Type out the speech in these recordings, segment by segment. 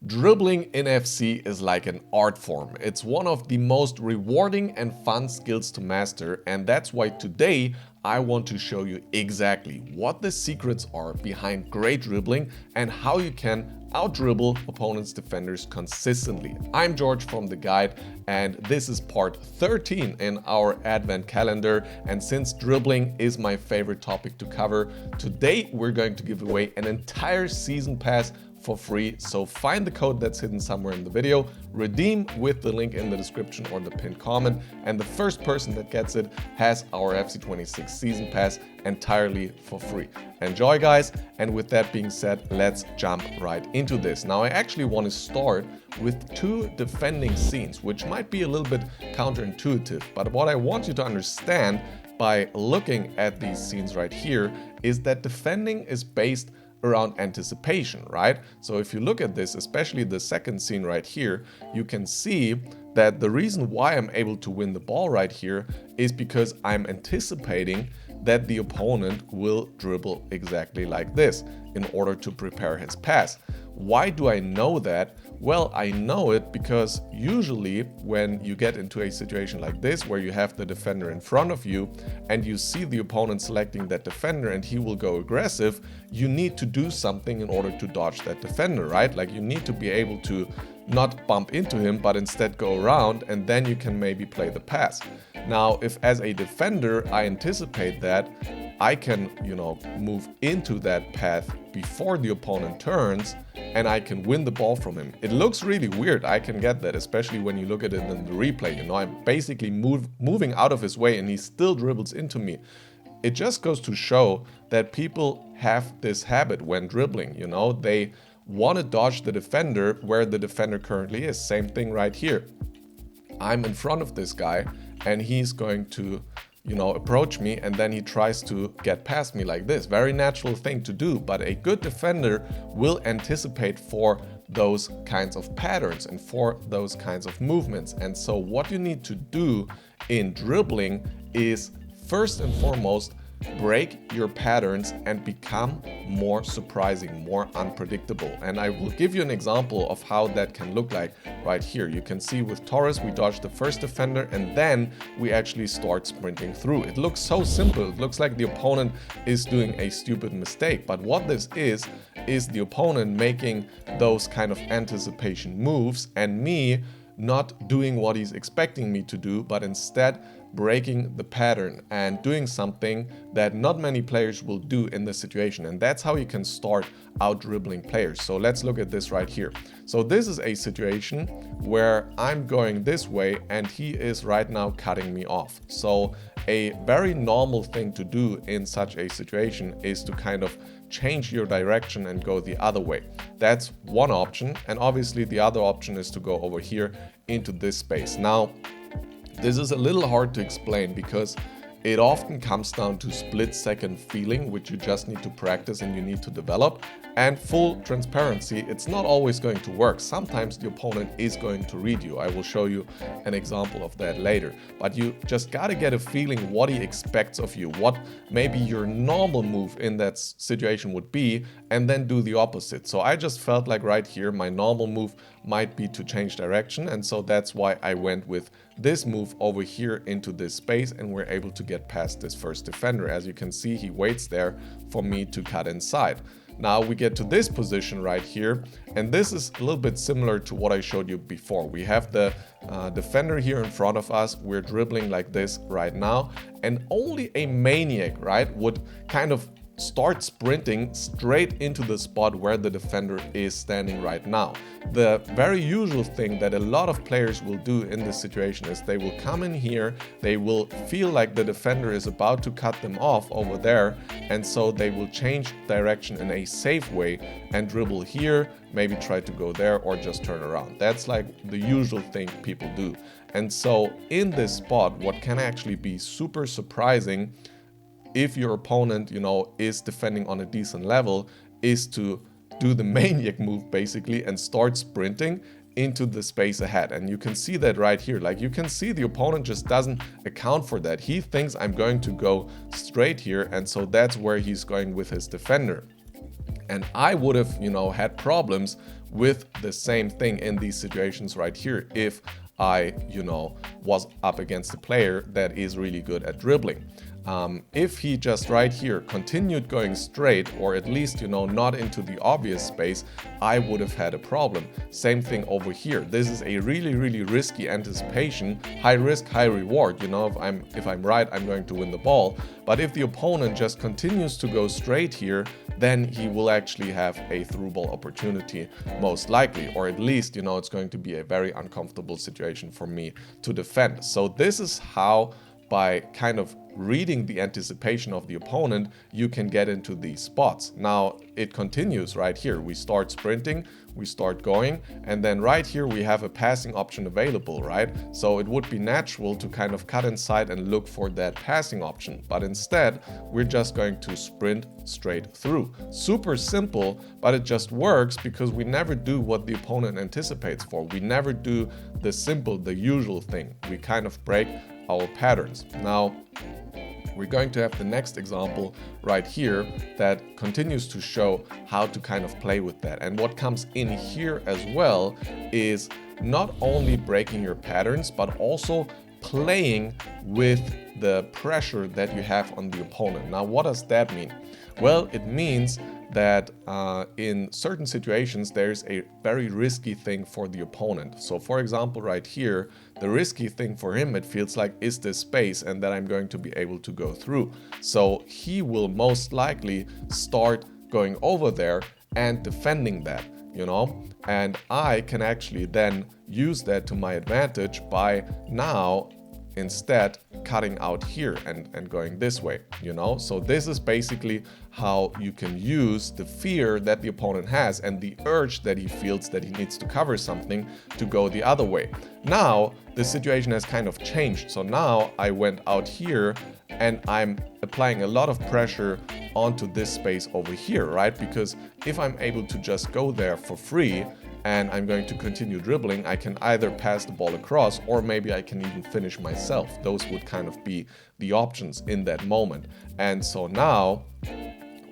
Dribbling in FC is like an art form. It's one of the most rewarding and fun skills to master, and that's why today I want to show you exactly what the secrets are behind great dribbling and how you can out-dribble opponents' defenders consistently. I'm George from The Guide, and this is part 13 in our advent calendar, and since dribbling is my favorite topic to cover, today we're going to give away an entire season pass for free. So find the code that's hidden somewhere in the video, redeem with the link in the description or the pinned comment, and the first person that gets it has our FC26 season pass entirely for free. Enjoy, guys, and with that being said, let's jump right into this. Now I actually want to start with two defending scenes, which might be a little bit counterintuitive, but what I want you to understand by looking at these scenes right here is that defending is based around anticipation, right? So if you look at this, especially the second scene right here, you can see that the reason why I'm able to win the ball right here is because I'm anticipating that the opponent will dribble exactly like this in order to prepare his pass. Why do I know that? Well, I know it because usually when you get into a situation like this where you have the defender in front of you and you see the opponent selecting that defender and he will go aggressive, you need to do something in order to dodge that defender, right? Like you need to be able to not bump into him, but instead go around, and then you can maybe play the pass. Now, if as a defender I anticipate that, I can, move into that path before the opponent turns and I can win the ball from him. It looks really weird, I can get that, especially when you look at it in the replay. I'm basically moving out of his way and he still dribbles into me. It just goes to show that people have this habit when dribbling, they want to dodge the defender where the defender currently is. Same thing right here. I'm in front of this guy and he's going to approach me, and then he tries to get past me like this. Very natural thing to do, but a good defender will anticipate for those kinds of patterns and for those kinds of movements. And so what you need to do in dribbling is first and foremost break your patterns and become more surprising, more unpredictable. And I will give you an example of how that can look like right here. You can see with Torres, we dodge the first defender and then we actually start sprinting through. It looks so simple. It looks like the opponent is doing a stupid mistake. But what this is the opponent making those kind of anticipation moves and me not doing what he's expecting me to do, but instead breaking the pattern and doing something that not many players will do in this situation. And that's how you can start out dribbling players. So let's look at this right here. So this is a situation where I'm going this way and he is right now cutting me off. So a very normal thing to do in such a situation is to kind of change your direction and go the other way. That's one option. And obviously the other option is to go over here into this space. Now, this is a little hard to explain because it often comes down to split-second feeling, which you just need to practice and you need to develop. And full transparency, it's not always going to work. Sometimes the opponent is going to read you. I will show you an example of that later. But you just got to get a feeling what he expects of you, what maybe your normal move in that situation would be, and then do the opposite. So I just felt like right here, my normal move might be to change direction. And so that's why I went with this move over here into this space and we're able to get past this first defender. As you can see, he waits there for me to cut inside. Now we get to this position right here, and this is a little bit similar to what I showed you before. We have the defender here in front of us. We're dribbling like this right now, and only a maniac, right, would kind of start sprinting straight into the spot where the defender is standing right now. The very usual thing that a lot of players will do in this situation is they will come in here, they will feel like the defender is about to cut them off over there, and so they will change direction in a safe way and dribble here, maybe try to go there or just turn around. That's like the usual thing people do. And so in this spot, what can actually be super surprising if your opponent, is defending on a decent level, is to do the maniac move basically and start sprinting into the space ahead. And you can see that right here. Like you can see the opponent just doesn't account for that. He thinks I'm going to go straight here, and so that's where he's going with his defender. And I would have, had problems with the same thing in these situations right here if I, was up against a player that is really good at dribbling. If he just right here continued going straight, or at least, not into the obvious space, I would have had a problem. Same thing over here. This is a really, really risky anticipation. High risk, high reward. If I'm right, I'm going to win the ball. But if the opponent just continues to go straight here, then he will actually have a through ball opportunity, most likely. Or at least, it's going to be a very uncomfortable situation for me to defend. So this is how, by kind of reading the anticipation of the opponent, you can get into these spots. Now it continues right here. We start sprinting, we start going, and then right here we have a passing option available, right? So it would be natural to kind of cut inside and look for that passing option, but instead we're just going to sprint straight through. Super simple, but it just works because we never do what the opponent anticipates for. We never do the simple, the usual thing. We kind of break our patterns. Now we're going to have the next example right here that continues to show how to kind of play with that. And what comes in here as well is not only breaking your patterns, but also playing with the pressure that you have on the opponent. Now, what does that mean? Well, it means that in certain situations, there's a very risky thing for the opponent. So for example, right here, the risky thing for him, it feels like, is this space and that I'm going to be able to go through. So he will most likely start going over there and defending that, and I can actually then use that to my advantage by now instead cutting out here and going this way, So this is basically how you can use the fear that the opponent has and the urge that he feels that he needs to cover something to go the other way. Now the situation has kind of changed. So now I went out here and I'm applying a lot of pressure onto this space over here, right? Because if I'm able to just go there for free and I'm going to continue dribbling, I can either pass the ball across or maybe I can even finish myself. Those would kind of be the options in that moment. And so now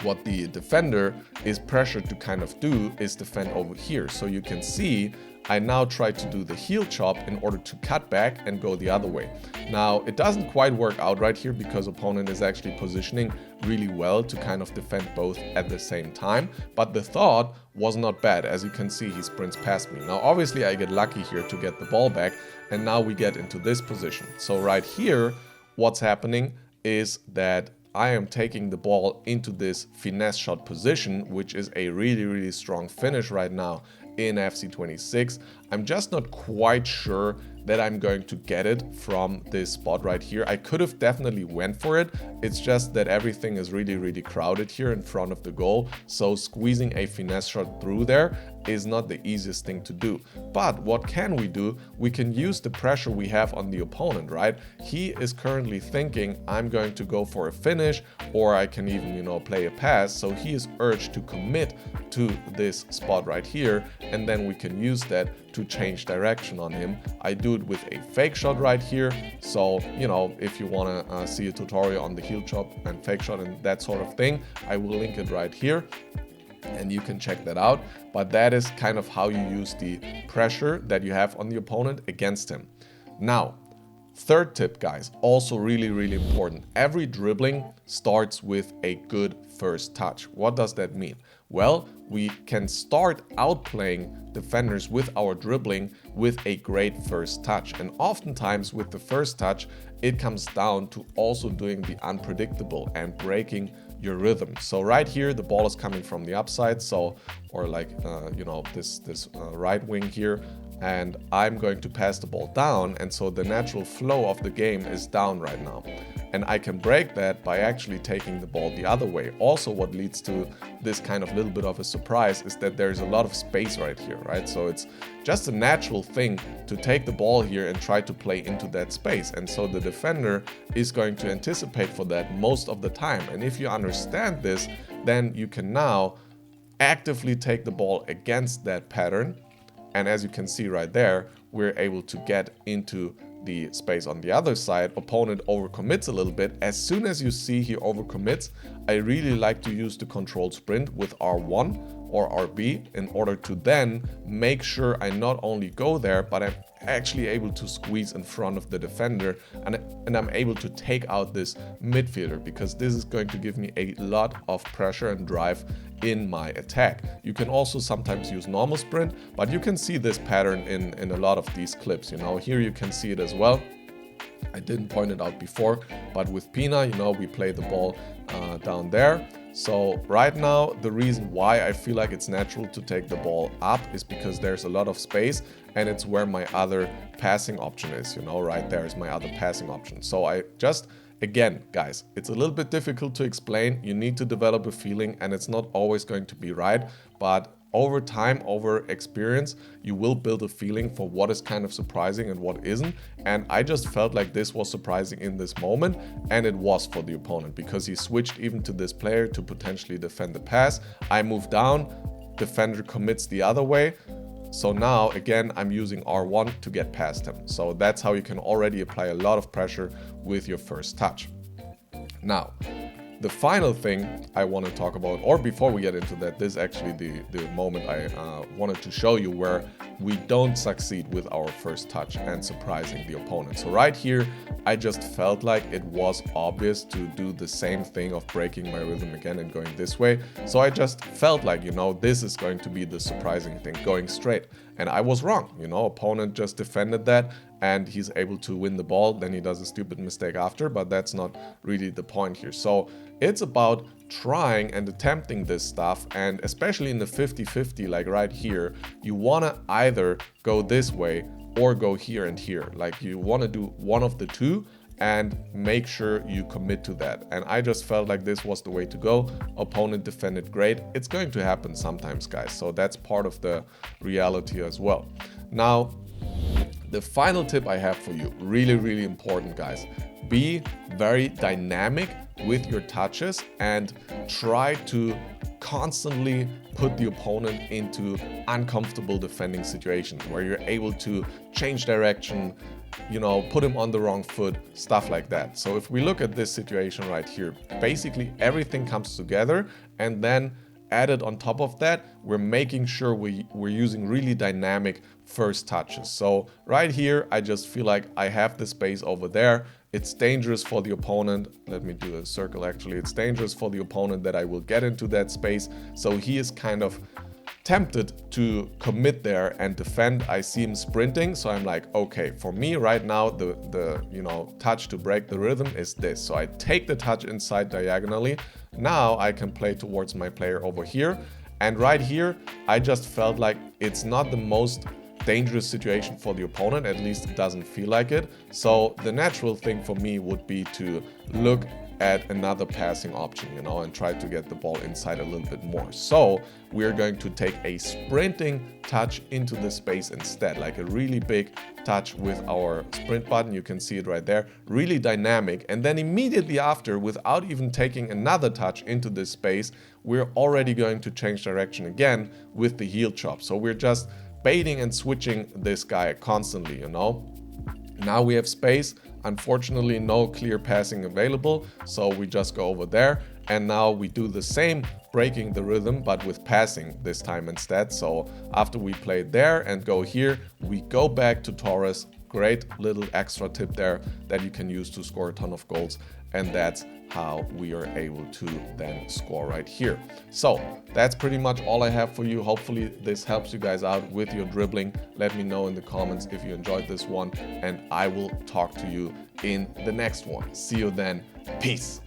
what the defender is pressured to kind of do is defend over here. So you can see I now try to do the heel chop in order to cut back and go the other way. Now it doesn't quite work out right here because opponent is actually positioning really well to kind of defend both at the same time, but the thought was not bad. As you can see, he sprints past me. Now obviously I get lucky here to get the ball back, and now we get into this position. So right here what's happening is that I am taking the ball into this finesse shot position, which is a really, really strong finish right now in FC 26. I'm just not quite sure that I'm going to get it from this spot right here. I could have definitely went for it. It's just that everything is really, really crowded here in front of the goal. So squeezing a finesse shot through there is not the easiest thing to do. But what can we do? We can use the pressure we have on the opponent, right? He is currently thinking I'm going to go for a finish, or I can even, play a pass. So he is urged to commit to this spot right here, and then we can use that to change direction on him. I do it with a fake shot right here. So, if you want to see a tutorial on the heel chop and fake shot and that sort of thing, I will link it right here and you can check that out. But that is kind of how you use the pressure that you have on the opponent against him. Now, third tip, guys, also really, really important. Every dribbling starts with a good first touch. What does that mean? Well, we can start outplaying defenders with our dribbling with a great first touch. And oftentimes with the first touch, it comes down to also doing the unpredictable and breaking your rhythm. So right here, the ball is coming from the upside, or like, this right wing here, and I'm going to pass the ball down, and so the natural flow of the game is down right now. And I can break that by actually taking the ball the other way. Also, what leads to this kind of little bit of a surprise is that there's a lot of space right here, right? So it's just a natural thing to take the ball here and try to play into that space. And so the defender is going to anticipate for that most of the time. And if you understand this, then you can now actively take the ball against that pattern. And as you can see right there, we're able to get into the space on the other side. Opponent overcommits a little bit. As soon as you see he overcommits, I really like to use the controlled sprint with R1 or RB in order to then make sure I not only go there, but I'm actually able to squeeze in front of the defender, and I'm able to take out this midfielder, because this is going to give me a lot of pressure and drive in my attack. You can also sometimes use normal sprint, but you can see this pattern in a lot of these clips. You know, here you can see it as well. I didn't point it out before, but with Pina, you know, we play the ball down there. So right now, the reason why I feel like it's natural to take the ball up is because there's a lot of space, and it's where my other passing option is, you know, right there is my other passing option. So I just, again, guys, it's a little bit difficult to explain. You need to develop a feeling, and it's not always going to be right, but over time, over experience, you will build a feeling for what is kind of surprising and what isn't. And I just felt like this was surprising in this moment, and it was for the opponent, because he switched even to this player to potentially defend the pass. I move down, defender commits the other way. So now, again, I'm using R1 to get past him. So that's how you can already apply a lot of pressure with your first touch. Now, the final thing I want to talk about, or before we get into that, this is actually the moment I wanted to show you where we don't succeed with our first touch and surprising the opponent. So right here, I just felt like it was obvious to do the same thing of breaking my rhythm again and going this way. So I just felt like, you know, this is going to be the surprising thing, going straight. And I was wrong, you know, opponent just defended that and he's able to win the ball. Then he does a stupid mistake after, but that's not really the point here. So it's about trying and attempting this stuff, and especially in the 50-50, like right here, you want to either go this way or go here and here. Like you want to do one of the two and make sure you commit to that. And I just felt like this was the way to go. Opponent defended great. It's going to happen sometimes, guys. So that's part of the reality as well. Now, the final tip I have for you, really, really important, guys. Be very dynamic with your touches and try to constantly put the opponent into uncomfortable defending situations where you're able to change direction, you know, put him on the wrong foot, stuff like that. So if we look at this situation right here, basically everything comes together, and then added on top of that, we're making sure we're using really dynamic first touches. So right here, I just feel like I have the space over there. It's dangerous for the opponent. Let me do a circle actually. It's dangerous for the opponent that I will get into that space. So he is kind of tempted to commit there and defend. I see him sprinting, so I'm like, okay, for me right now, the you know, touch to break the rhythm is this. So I take the touch inside diagonally. Now I can play towards my player over here. And right here, I just felt like it's not the most dangerous situation for the opponent, at least it doesn't feel like it. So the natural thing for me would be to look at another passing option, you know, and try to get the ball inside a little bit more. So we're going to take a sprinting touch into the space instead, like a really big touch with our sprint button. You can see it right there, really dynamic. And then immediately after, without even taking another touch into this space, we're already going to change direction again with the heel chop. So we're just baiting and switching this guy constantly, you know. Now we have space. Unfortunately, no clear passing available, so we just go over there. And now we do the same, breaking the rhythm, but with passing this time instead. So after we play there and go here, we go back to Torres. Great little extra tip there that you can use to score a ton of goals. And that's how we are able to then score right here. So that's pretty much all I have for you. Hopefully this helps you guys out with your dribbling. Let me know in the comments if you enjoyed this one, and I will talk to you in the next one. See you then. Peace.